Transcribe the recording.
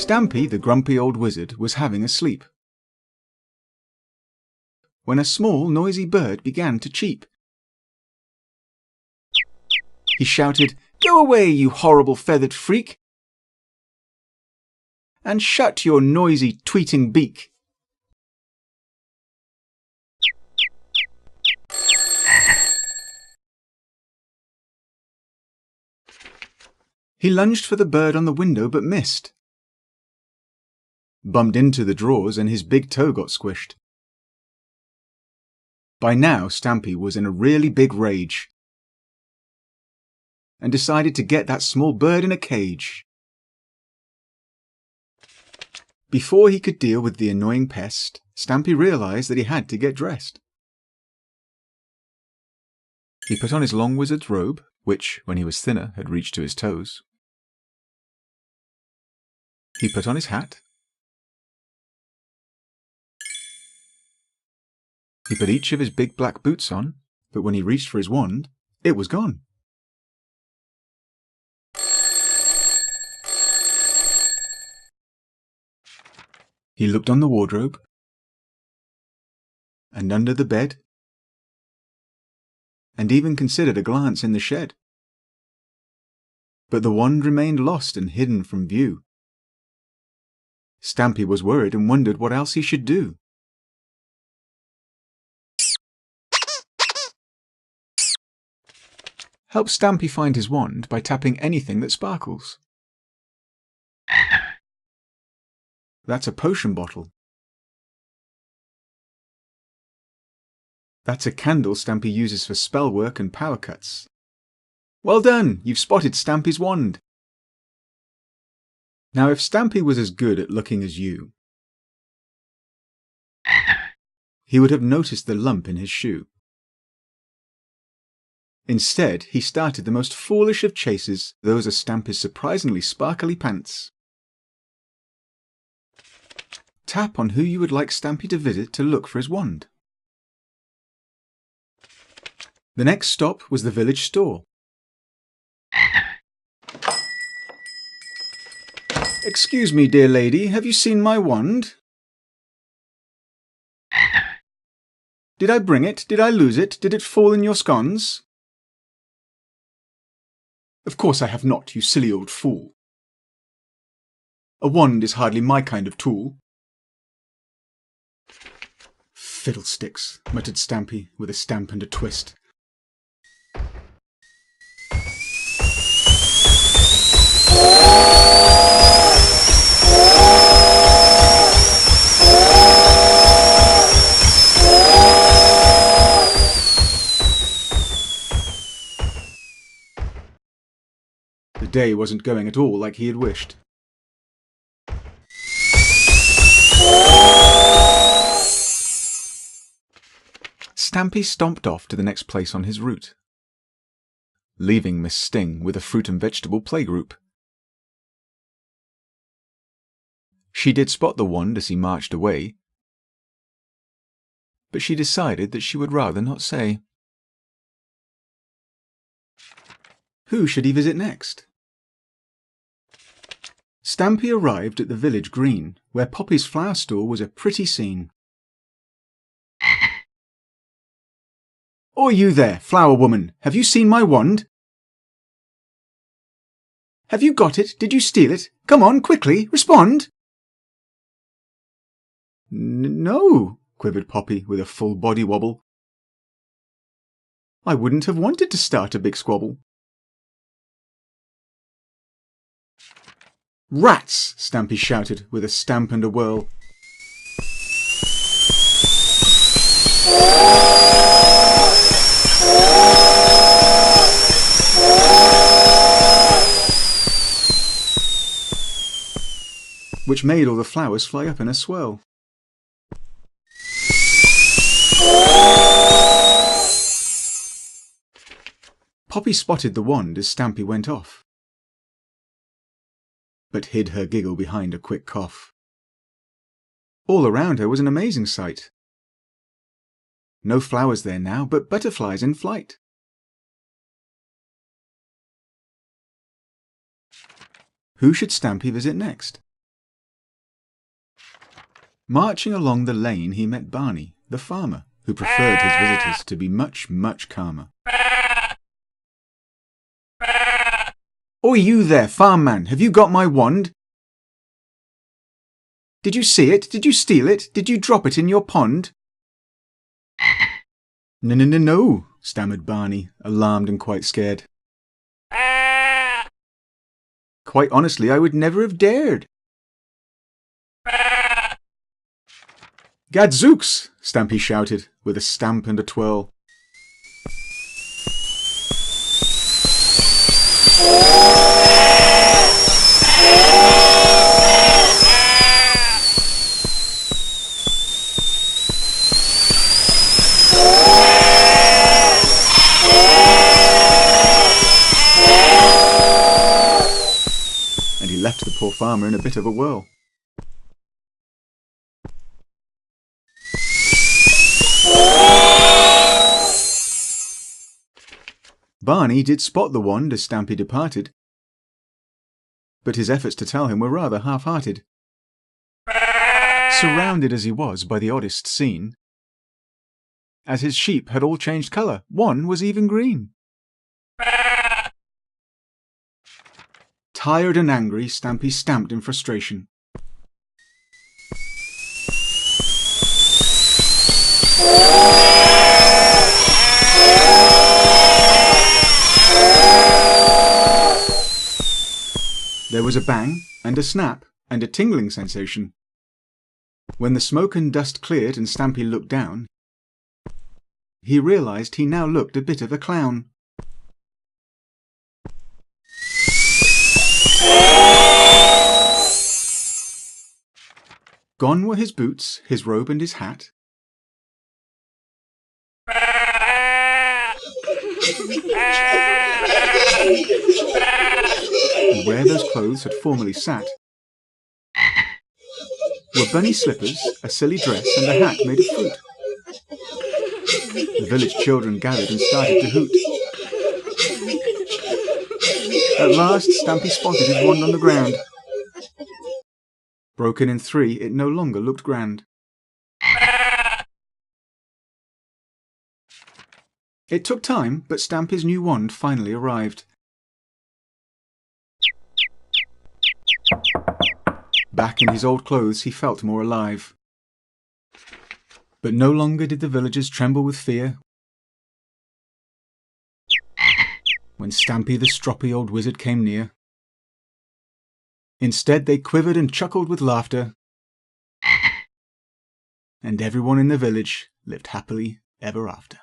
Stampy, the grumpy old wizard, was having a sleep when a small, noisy bird began to cheep. He shouted, "Go away, you horrible feathered freak, and shut your noisy tweeting beak." He lunged for the bird on the window but missed. Bumped into the drawers and his big toe got squished. By now, Stampy was in a really big rage and decided to get that small bird in a cage. Before he could deal with the annoying pest, Stampy realized that he had to get dressed. He put on his long wizard's robe, which, when he was thinner, had reached to his toes. He put on his hat. He put each of his big black boots on, but when he reached for his wand, it was gone. He looked on the wardrobe, and under the bed, and even considered a glance in the shed. But the wand remained lost and hidden from view. Stampy was worried and wondered what else he should do. Help Stampy find his wand by tapping anything that sparkles. That's a potion bottle. That's a candle Stampy uses for spell work and power cuts. Well done! You've spotted Stampy's wand. Now if Stampy was as good at looking as you, he would have noticed the lump in his shoe. Instead, he started the most foolish of chases. Those are Stampy's surprisingly sparkly pants. Tap on who you would like Stampy to visit to look for his wand. The next stop was the village store. "Excuse me, dear lady, have you seen my wand? Did I bring it? Did I lose it? Did it fall in your scones?" "Of course I have not, you silly old fool. A wand is hardly my kind of tool." "Fiddlesticks," muttered Stampy, with a stamp and a twist. The day wasn't going at all like he had wished. Stampy stomped off to the next place on his route, leaving Miss Sting with a fruit and vegetable playgroup. She did spot the wand as he marched away, but she decided that she would rather not say. Who should he visit next? Stampy arrived at the village green, where Poppy's flower store was a pretty scene. "Oi, you there, flower woman, have you seen my wand? Have you got it? Did you steal it? Come on, quickly, respond!" No, quivered Poppy with a full body wobble. "I wouldn't have wanted to start a big squabble." "Rats!" Stampy shouted with a stamp and a whirl. Which made all the flowers fly up in a swirl. Poppy spotted the wand as Stampy went off, but hid her giggle behind a quick cough. All around her was an amazing sight. No flowers there now, but butterflies in flight. Who should Stampy visit next? Marching along the lane he met Barney, the farmer, who preferred his visitors to be much, much calmer. "Oi, you there, farm man, have you got my wand? Did you see it? Did you steal it? Did you drop it in your pond?" No, stammered Barney, alarmed and quite scared. "Quite honestly, I would never have dared." "Gadzooks!" Stampy shouted, with a stamp and a twirl. And he left the poor farmer in a bit of a whirl. Barney did spot the wand as Stampy departed, but his efforts to tell him were rather half-hearted. Surrounded as he was by the oddest scene, as his sheep had all changed colour, one was even green. Tired and angry, Stampy stamped in frustration. There was a bang, and a snap, and a tingling sensation. When the smoke and dust cleared and Stampy looked down, he realised he now looked a bit of a clown. Gone were his boots, his robe and his hat. And where those clothes had formerly sat were bunny slippers, a silly dress and a hat made of fruit. The village children gathered and started to hoot. At last Stampy spotted his wand on the ground. Broken in three, it no longer looked grand. It took time, but Stampy's new wand finally arrived. Back in his old clothes, he felt more alive. But no longer did the villagers tremble with fear when Stampy the stroppy old wizard came near. Instead, they quivered and chuckled with laughter, and everyone in the village lived happily ever after.